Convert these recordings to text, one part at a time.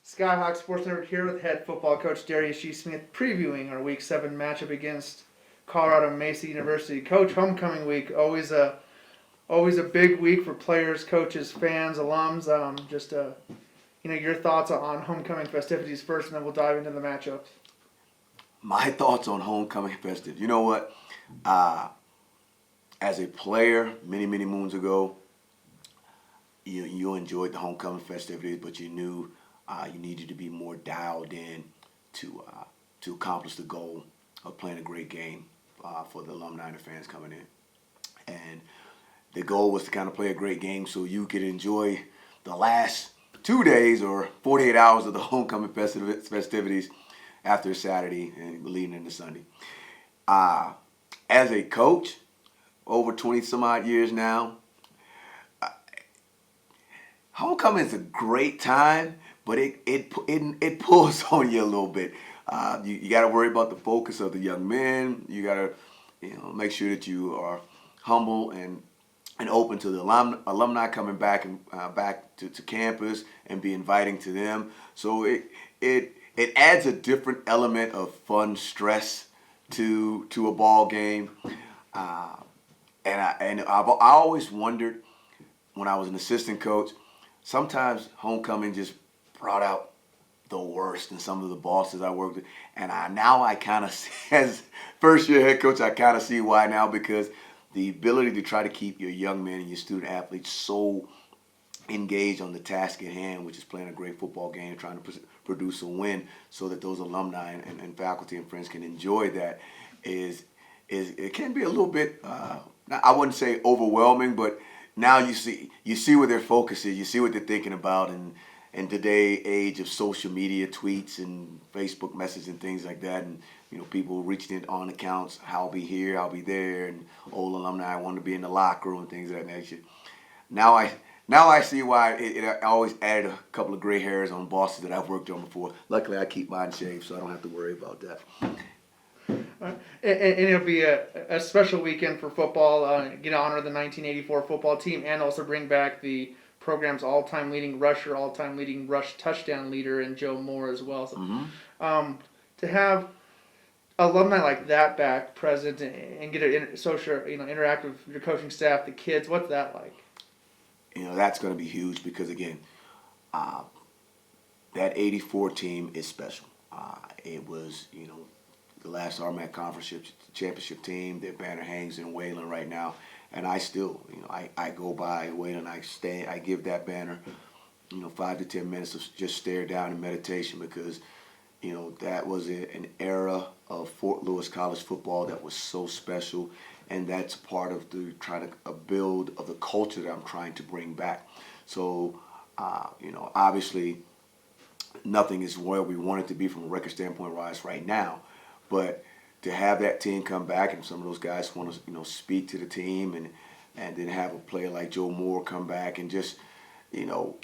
Skyhawks Sports Network here with head football coach Darrius G previewing our Week 7 matchup against Colorado Mesa University. Coach, homecoming week, always a big week for players, coaches, fans, alums. Your thoughts on homecoming festivities first, and then we'll dive into the matchups. My thoughts on homecoming festivities. You know what? As a player, many moons ago, you enjoyed the homecoming festivities, but you knew you needed to be more dialed in to accomplish the goal of playing a great game for the alumni and the fans coming in. And the goal was to kind of play a great game so you could enjoy the last 2 days or 48 hours of the homecoming festivities after Saturday and leading into Sunday. As a coach, over 20 some odd years now, homecoming is a great time, but it pulls on you a little bit. You got to worry about the focus of the young men. You got to make sure that you are humble and open to the alumni coming back and back to campus and be inviting to them. So it adds a different element of fun stress to a ball game. I've always wondered when I was an assistant coach, sometimes homecoming just brought out the worst in some of the bosses I worked with. And now I kind of, as first year head coach, I kind of see why now, because the ability to try to keep your young men and your student athletes so engaged on the task at hand, which is playing a great football game, trying to produce a win so that those alumni and faculty and friends can enjoy that, is it can be a little bit, I wouldn't say overwhelming, but now you see where their focus is, you see what they're thinking about, and today age of social media tweets and Facebook messages and things like that, and people reaching in on accounts, I'll be here, I'll be there, and old alumni want to be in the locker room and things of that nature. Now I see why it always added a couple of gray hairs on bosses that I've worked on before. Luckily, I keep mine shaved, so I don't have to worry about that. And it'll be a special weekend for football. Honor the 1984 football team, and also bring back the program's all-time leading rusher, all-time leading rush touchdown leader, and Joe Moore as well. So, to have alumni like that back present and get it social, interact with your coaching staff, the kids, what's that like? That's going to be huge because, again, that 84 team is special. It was, the last RMAC Conference Championship team. Their banner hangs in Wayland right now. And I still, I go by Wayland, I give that banner, 5 to 10 minutes of just stare down in meditation because, that was an era of Fort Lewis College football that was so special. And that's part of the trying to build of the culture that I'm trying to bring back. So, obviously, nothing is where we want it to be from a record standpoint right now. But to have that team come back and some of those guys want to, speak to the team and then have a player like Joe Moore come back and just, you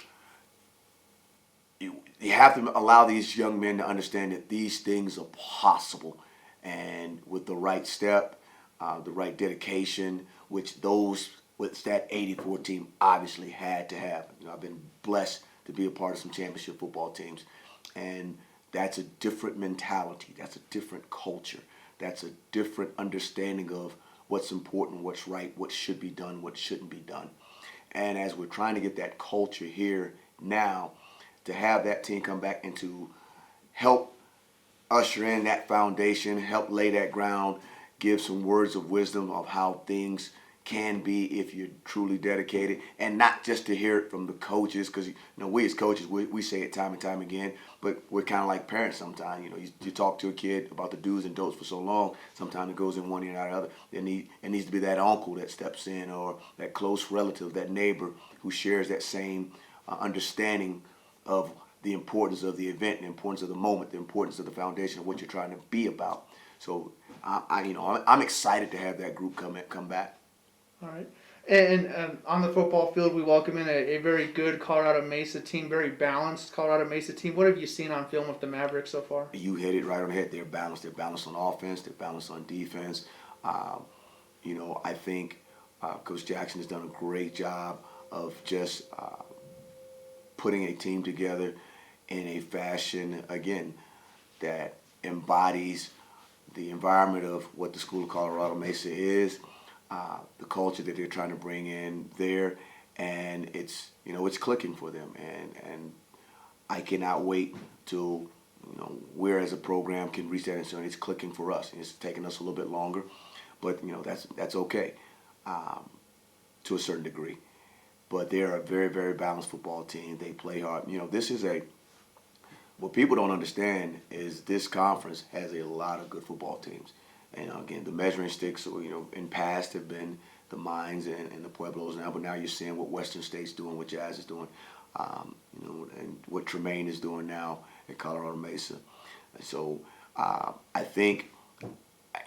have to allow these young men to understand that these things are possible. And with the right step, the right dedication, which that 84 team obviously had to have. I've been blessed to be a part of some championship football teams. And that's a different mentality. That's a different culture. That's a different understanding of what's important, what's right, what should be done, what shouldn't be done. And as we're trying to get that culture here now, to have that team come back and to help usher in that foundation, help lay that ground, give some words of wisdom of how things can be if you're truly dedicated, and not just to hear it from the coaches, because we as coaches we say it time and time again, but we're kind of like parents sometimes. You talk to a kid about the do's and don'ts for so long, sometimes it goes in one ear and out the other. It needs to be that uncle that steps in, or that close relative, that neighbor who shares that same understanding of the importance of the event, the importance of the moment, the importance of the foundation of what you're trying to be about. So I'm excited to have that group come back. All right. And on the football field, we welcome in a very good Colorado Mesa team, very balanced Colorado Mesa team. What have you seen on film with the Mavericks so far? You hit it right on the head. They're balanced. They're balanced on offense. They're balanced on defense. I think Coach Jackson has done a great job of just putting a team together in a fashion, again, that embodies the environment of what the School of Colorado Mesa is, the culture that they're trying to bring in there, and it's clicking for them, and I cannot wait till where as a program can reach that, and so it's clicking for us. It's taking us a little bit longer, but that's okay to a certain degree. But they're a very, very balanced football team. They play hard. This is what people don't understand is this conference has a lot of good football teams. And again, the measuring sticks, in past have been the Mines and the Pueblos now, but now you're seeing what Western State's doing, what Jazz is doing, and what Tremaine is doing now at Colorado Mesa. And so I think,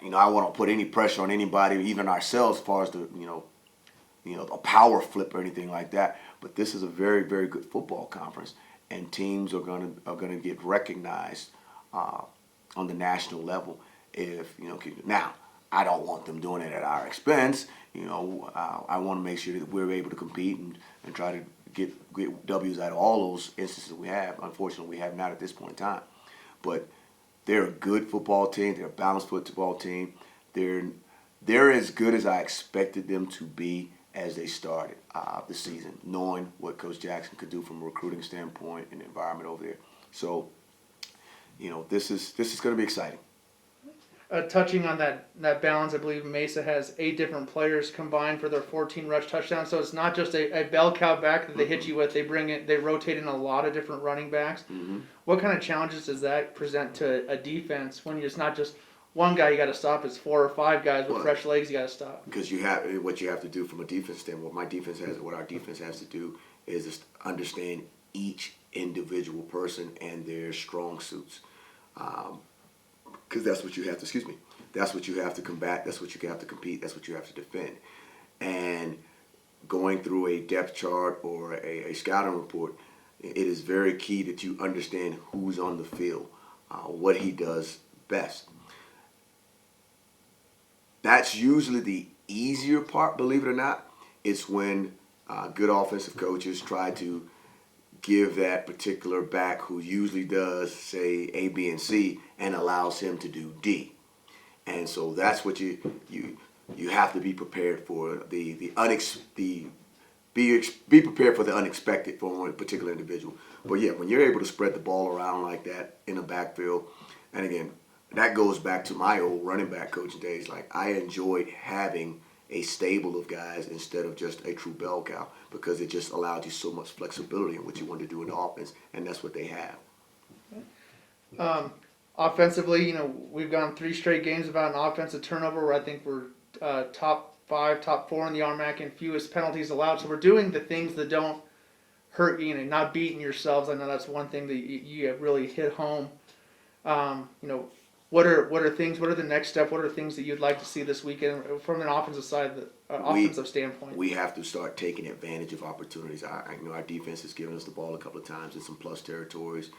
I want to put any pressure on anybody, even ourselves, as far as a power flip or anything like that. But this is a very, very good football conference, and teams are gonna get recognized on the national level. If now, I don't want them doing it at our expense. I want to make sure that we're able to compete and try to get W's out of all those instances we have. Unfortunately, we have not at this point in time. But they're a good football team. They're a balanced football team. They're as good as I expected them to be as they started the season, knowing what Coach Jackson could do from a recruiting standpoint and the environment over there. So, this is going to be exciting. Touching on that balance, I believe Mesa has 8 different players combined for their 14 rush touchdowns. So it's not just a bell cow back that they hit you with. They rotate in a lot of different running backs. Mm-hmm. What kind of challenges does that present to a defense when it's not just one guy you got to stop? It's 4 or 5 guys with fresh legs you got to stop. Because what you have to do from a defense standpoint. What our defense has to do is just understand each individual person and their strong suits. Because that's what you have to, that's what you have to combat, that's what you have to compete, that's what you have to defend. And going through a depth chart or a scouting report, it is very key that you understand who's on the field, what he does best. That's usually the easier part, believe it or not. It's when good offensive coaches try to give that particular back who usually does, say, A, B, and C, and allows him to do D. And so that's what you have to be prepared for. Be prepared for the unexpected for a particular individual. But yeah, when you're able to spread the ball around like that in a backfield, and again, that goes back to my old running back coaching days. Like, I enjoyed having a stable of guys instead of just a true bell cow, because it just allowed you so much flexibility in what you want to do in the offense, and that's what they have. Offensively, we've gone 3 straight games without an offensive turnover, where I think we're top 5, top 4 in the RMAC and fewest penalties allowed. So we're doing the things that don't hurt you, not beating yourselves. I know that's one thing that you have really hit home. What are the next step? What are things that you'd like to see this weekend from an offensive side, offensive standpoint? We have to start taking advantage of opportunities. I know our defense has given us the ball a couple of times in some plus territories,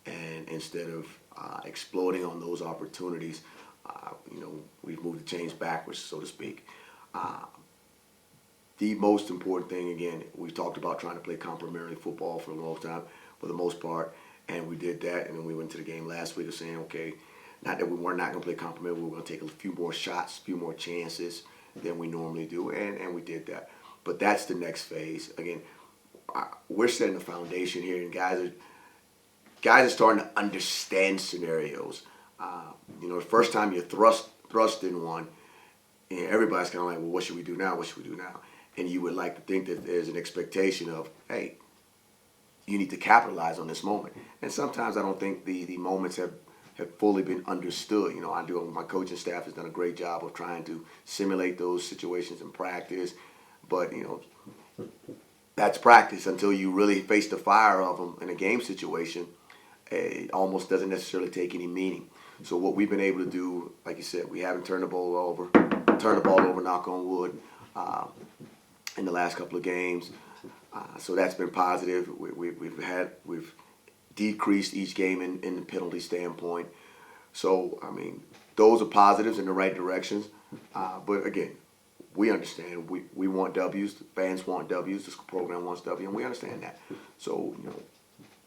and instead of exploding on those opportunities, we've moved the chains backwards, so to speak. The most important thing, again, we've talked about trying to play complementary football for a long time, for the most part, and we did that. And then we went to the game last week of saying, okay, not that we were not going to play complementary, we were going to take a few more shots, a few more chances than we normally do, and we did that. But that's the next phase. Again, we're setting the foundation here, and guys are starting to understand scenarios. The first time you're thrust in one, and everybody's kind of like, well, what should we do now? What should we do now? And you would like to think that there's an expectation of, hey, you need to capitalize on this moment. And sometimes I don't think the moments have fully been understood. My coaching staff has done a great job of trying to simulate those situations in practice, but that's practice until you really face the fire of them in a game situation. It almost doesn't necessarily take any meaning. So what we've been able to do, like you said, we haven't turned the ball over, knock on wood, in the last couple of games. So that's been positive. We've decreased each game in the penalty standpoint. So, those are positives in the right directions. But again, we understand. We want W's. The fans want W's. This program wants W, and we understand that. So,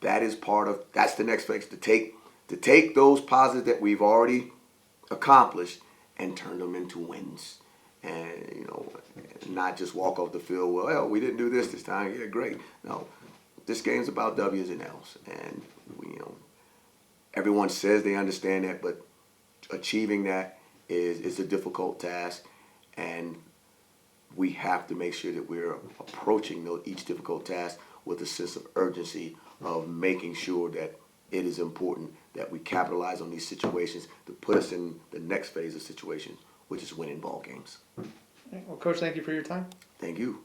That's the next phase, to take those positives that we've already accomplished and turn them into wins. And, not just walk off the field, well, we didn't do this time. Yeah, great. No, this game's about W's and L's. And, everyone says they understand that, but achieving that is a difficult task. And we have to make sure that we're approaching each difficult task with a sense of urgency of making sure that it is important that we capitalize on these situations to put us in the next phase of situations, which is winning ball games. Well, Coach, thank you for your time. Thank you.